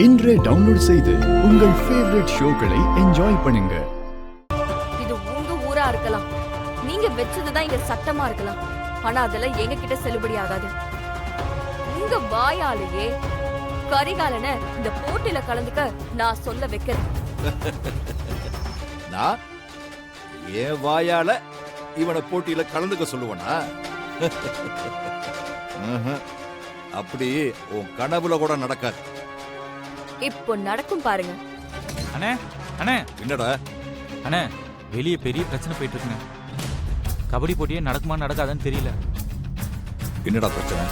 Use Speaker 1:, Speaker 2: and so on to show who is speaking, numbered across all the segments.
Speaker 1: இன்றே டவுன்லோட் செய்து உங்கள் ஃபேவரட் ஷோக்களை என்ஜாய் பண்ணுங்க.
Speaker 2: இது உங்க ஊரா இருக்கலாம், நீங்க வெச்சதுதான் இங்க சட்டமா இருக்கலாம். ஆனா அதெல்லாம் எங்க கிட்ட செல்லுபடி ஆகாது. உங்க வாயாலேயே கரிகாலனை இந்த போட்டியில கலந்துக்க நான் சொல்ல வைக்கிறேன்.
Speaker 3: நான் என் வாயால இவனை போட்டியில கலந்துக்க சொல்லுவனா? அப்படி உன் கனவுல கூட நடக்காது.
Speaker 2: இப்போ நடக்கும் பாருங்க.
Speaker 4: அண்ணே அண்ணே
Speaker 3: என்னடா
Speaker 4: அண்ணே, வெளியே பெரிய பிரச்சனை போயிட்டு இருக்குங்க. கபடி போட்டியே நடக்குமா நடக்காதான்னு தெரியல.
Speaker 3: என்னடா பிரச்சனை?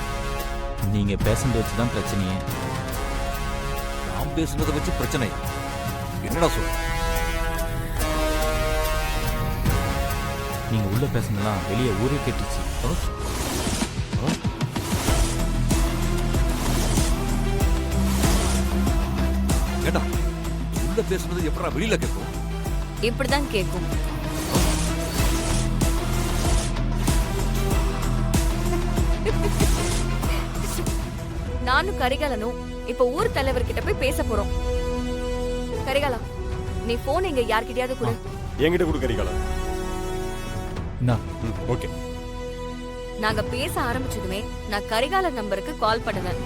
Speaker 4: நீங்க பேசுனதை வச்சுதான் பிரச்சனையே.
Speaker 3: நான் பேசுனதை வச்சு பிரச்சனை? என்னடா சொல்ற?
Speaker 4: நீங்க உள்ள பேசுனதெல்லாம் வெளியே ஊரே கேட்டுச்சு.
Speaker 3: ஏண்டா உள்ள பேசுனது எப்படா வெளியில கேட்கும்?
Speaker 2: இப்படிதான் கேட்கும். நானும் கரிகாலனும் இப்ப ஊர் தலைவர் கிட்ட போய் பேச போறோம். கரிகாலா, நீ போன் எங்க யார்கிட்டயாவது கொடு.
Speaker 5: என்கிட்ட கொடு கரிகாலா. ஓகே.
Speaker 2: நாங்க பேச ஆரம்பிச்சதுமே நான் கரிகாலன் நம்பருக்கு கால் பண்ணுவேன்.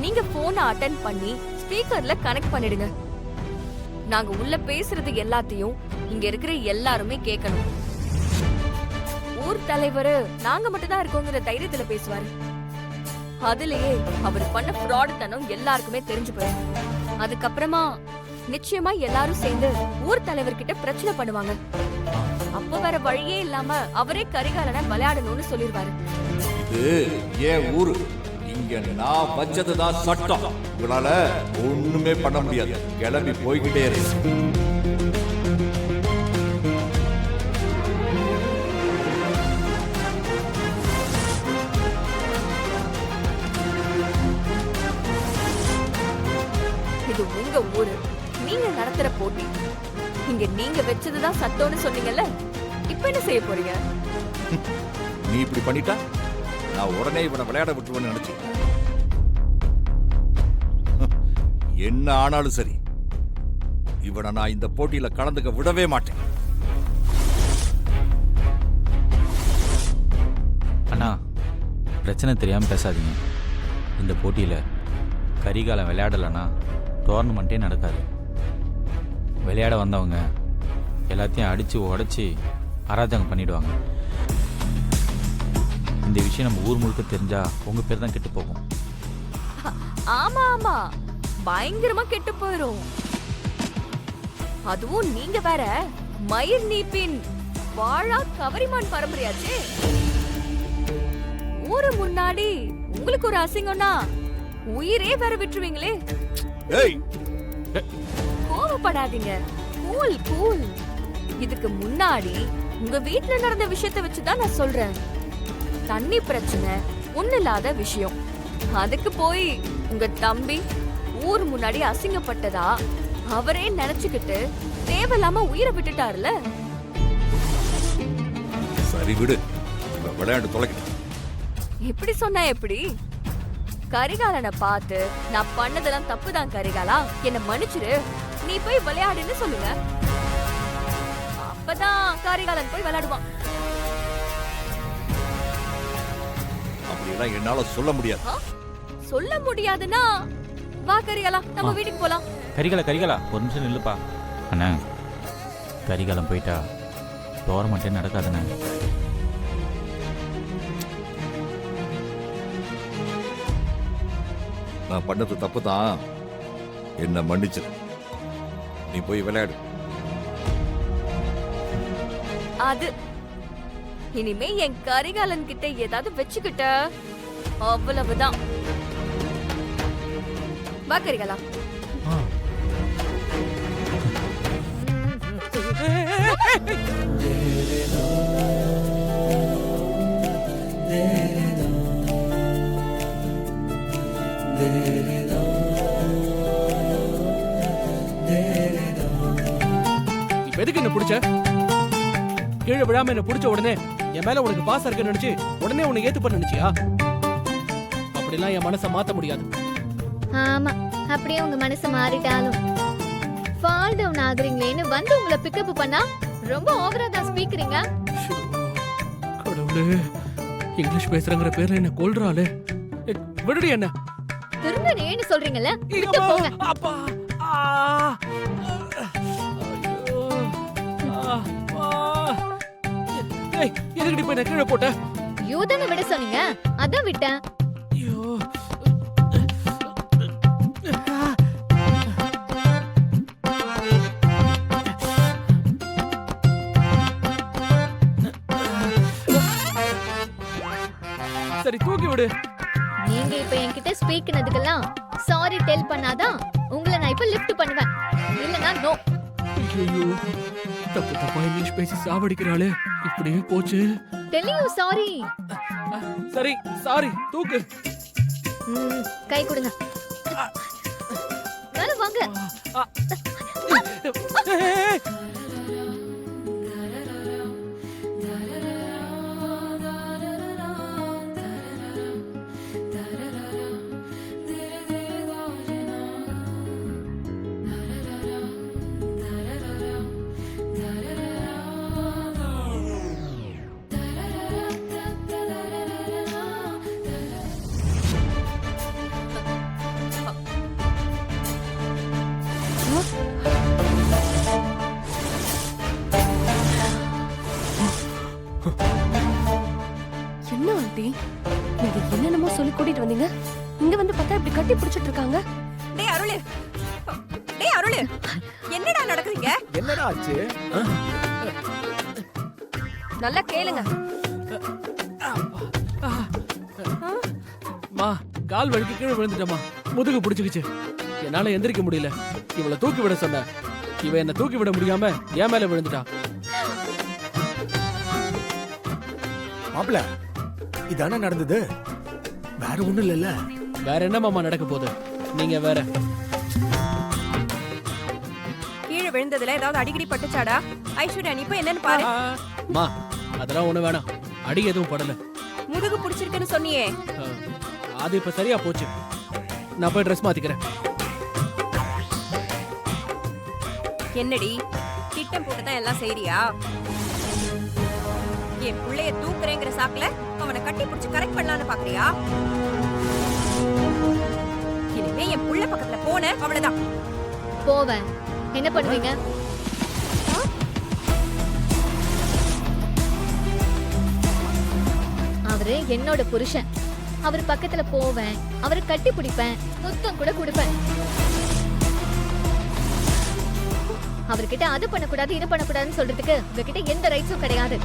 Speaker 2: நீங்க போனை அட்டெண்ட் பண்ணி ஸ்பீக்கர்ல கனெக்ட் பண்ணிடுங்க. நாங்க உள்ள பேசுறது எல்லாத்தையும் இங்க இருக்கிற எல்லாருமே கேட்கணும். ஊர் தலைவர் நாங்க மட்டும் தான் இருக்கோங்கிற தைரியத்துல பேசுவாரு. அதுலயே அவர் பண்ண ஃப்ராட் தனம் எல்லாருக்குமே தெரிஞ்சு போயிடும். அதுக்கப்புறமா நிச்சயமா எல்லாரும் சேர்ந்து ஊர் தலைவர்கிட்ட பிரச்சனை பண்ணுவாங்க. அப்ப வேற வழியே இல்லாம அவரே கரிகாலனை விளையாடணும்னு சொல்லிருவாரு.
Speaker 3: இது ஏன் ஊரு, இங்க நான் வச்சதுதான் சட்டம். உங்களால ஒண்ணுமே பண்ண முடியாது. கிளம்பி போய்கிட்டே இருக்கு.
Speaker 2: இது உங்க ஊரு, நீங்க நடத்துற போட்டி. இங்க நீங்க வச்சதுதான் சட்டம்னு சொன்னீங்கல்ல, இப்ப என்ன செய்ய போறீங்க?
Speaker 3: நீ இப்படி பண்ணிட்டா நான் உடனே இவனை விளையாட விட்டுருவேன்னு நினைச்சு. என்ன ஆனாலும் சரி, இவனை நான் இந்த போட்டியில கலந்துக்க விடவே மாட்டேன்.
Speaker 4: அண்ணா, பிரச்சனை தெரியாம பேசாதீங்க. இந்த போட்டியில கரிகாலம் விளையாடலைன்னா டோர்னமெண்ட்டே நடக்காது. விளையாட வந்தவங்க எல்லாத்தையும் அடித்து உடச்சி அராஜகம் பண்ணிடுவாங்க. இந்த விஷயம் நம்ம ஊர் முழுக்க தெரிஞ்சா உங்க பேர் தான் கெட்டு போகும்.
Speaker 2: ஆமா ஆமா, பயங்கரமா கெட்டு போயிரும். அதுவும் நீங்க வேற மயிர் நீப்பின் வாழா கவரிமான் பரம்பரையாச்சே. ஊரு முன்னாடி உங்களுக்கு ஒரு அசிங்கம்னா உயிரே வேற விட்டுருவீங்களே.
Speaker 3: ஏய்,
Speaker 2: கோவப்படாதீங்க, கூல் கூல். இதுக்கு முன்னாடி உங்க வீட்ல நடந்த விஷயத்தை வச்சுதான் நான் சொல்றேன். தண்ணி பிரச்சனை ஒண்ணில்லாத விஷயம். அதுக்கு போய் உங்க தம்பி ஊர் முன்னாடி அசிங்கப்பட்டதா அவரே நினைச்சுக்கிட்டு தேவையில்லாம உயிரை விட்டுட்டாருல.
Speaker 3: சரி விடு, விளையாண்டு தொலைக்கிட்டு.
Speaker 2: இப்படி சொன்னா எப்படி? கரிகாலனை பார்த்து நான் பண்ணதெல்லாம் தப்புதான் கரிகாலா, என்ன மன்னிச்சிரு, நீ போய் விளையாடுன்னு சொல்லுங்க. அப்பதான் கரிகாலன் போய் விளையாடுவான்.
Speaker 3: அப்படியெல்லாம் என்னால சொல்ல முடியாது.
Speaker 2: சொல்ல முடியாதுன்னா வா கரிகாலா, நம்ம வீட்டுக்கு போலாம்.
Speaker 4: கரிகாலா ஒரு நிமிஷம் நில்லுப்பா. அண்ணா, கரிகாலம் போயிட்டா டோர்னமெண்ட்டே நடக்காதுண்ணே.
Speaker 3: நான் பண்ணது தப்பு தான், என்ன மன்னிச்சு. நீ போய் விளையாடு.
Speaker 2: அது இனிமே என் கரிகாலன் கிட்ட ஏதாவது வச்சுக்கிட்ட அவ்வளவுதான். வா கரிகாலா.
Speaker 6: எதுக்கு என்ன பிடிச்ச? கீழே விழாம என்ன பிடிச்ச உடனே என் மேல உனக்கு பாசம் இருக்குன்னு நினைச்சு உடனே உன்னை ஏத்து பண்ண நினைச்சியா? அப்படிலாம் என் மனசை மாத்த முடியாது.
Speaker 5: ஆமா, அப்படியே உங்க மனசு மாறிட்டாலும் ஃபால் டவுன் ஆகுறீங்களேன்னு வந்து உங்களை பிக்கப் பண்ணா ரொம்ப ஓவரா தான் ஸ்பீக்கரிங்க.
Speaker 6: ஷோ, கடவுளே, இங்கிலீஷ் பேசுறங்கிற பேர்ல என்ன கொல்றாளே. விடுடி என்ன.
Speaker 5: திரும்ப ஏன்னு சொல்றீங்கல்ல, விட்டு
Speaker 6: ஐயோ,
Speaker 5: போங்க.
Speaker 6: அப்பா. ஆ. ஐயோ. ஆ, ஆ. ஏய், எதுக்குடி போய் நான் கீழே போட்ட?
Speaker 5: யூதான விட சொன்னீங்க, அதான் விட்டேன்.
Speaker 6: ஐயோ. சரி, தூக்கி விடு.
Speaker 5: நீங்க இப்ப என்கிட்ட ஸ்பீக்னதுக்கெல்லாம் சாரி டெல் பண்ணாதான் உங்களை நான் இப்ப லிஃப்ட் பண்ணுவேன். இல்லனா நோ.
Speaker 6: ஐயோ, தப்பு தப்பா இங்கிலீஷ் பேசி சாவடிக்கிறாளே. இப்படியே போச்சு.
Speaker 5: Telling you sorry.
Speaker 6: சரி, சாரி, தூக்கு.
Speaker 5: கை கொடுங்க. மேல வாங்க.
Speaker 6: ஆ. ஏய்.
Speaker 2: என்ன ஆண்டி, நீங்க என்னென்னமோ சொல்லி கூட்டிட்டு வந்தீங்க, இங்க வந்து பார்த்தா இப்படி கட்டி பிடிச்சிட்டு இருக்காங்க.
Speaker 7: டேய் அருளு, டேய் அருளு, என்னடா நடக்குதுங்க?
Speaker 1: என்னடா ஆச்சு?
Speaker 2: நல்லா கேளுங்க.
Speaker 6: மா, கால் வலிக்கு கீழே விழுந்துட்டமா. முதுகு பிடிச்சுக்கிச்சு. என்னால எந்திரிக்க முடியல. இவளை தூக்கி விட சொன்ன. இவ என்ன தூக்கி விட முடியாம என் மேல விழுந்துட்டா.
Speaker 1: மாப்பிள, இதானே நடந்தது? வேற ஒண்ணும் இல்லல்ல?
Speaker 6: வேற என்ன மாமா நடக்க போகுது? நீங்க வேற.
Speaker 7: கீழே விழுந்ததுல ஏதாவது அடிக்கடி பட்டுச்சாடா? ஐஸ்வர்யா, நீ போய் என்னன்னு பாரு.
Speaker 6: மா, அதெல்லாம் ஒண்ணு வேணாம். அடி எதுவும் படல.
Speaker 7: முதுகு பிடிச்சிருக்குன்னு சொன்னியே.
Speaker 6: ஆ, அது இப்ப சரியா போச்சு. நான் போய் ட்ரெஸ் மாத்திக்கிறேன்.
Speaker 7: என்னடி, திட்டம் போட்டு தான் எல்லாம் செய்றியா? என் புள்ளைய தூக்குறேங்கிற சாக்குல அவனை கட்டி பிடிச்சு கரெக்ட் பண்ணலான்னு பாக்குறியா? இனிமே என் புள்ள பக்கத்துல போன அவ்வளவுதான்.
Speaker 5: போவேன். என்ன பண்ணுவீங்க? அவரு என்னோட புருஷன். அவர் பக்கத்துல போவேன், அவரை கட்டி பிடிப்பேன், முத்தம் கூட கொடுப்பேன். அவர்கிட்ட அது பண்ணக்கூடாது இது பண்ணக்கூடாதுன்னு சொல்றதுக்கு உங்ககிட்ட எந்த ரைட்ஸும் கிடையாது.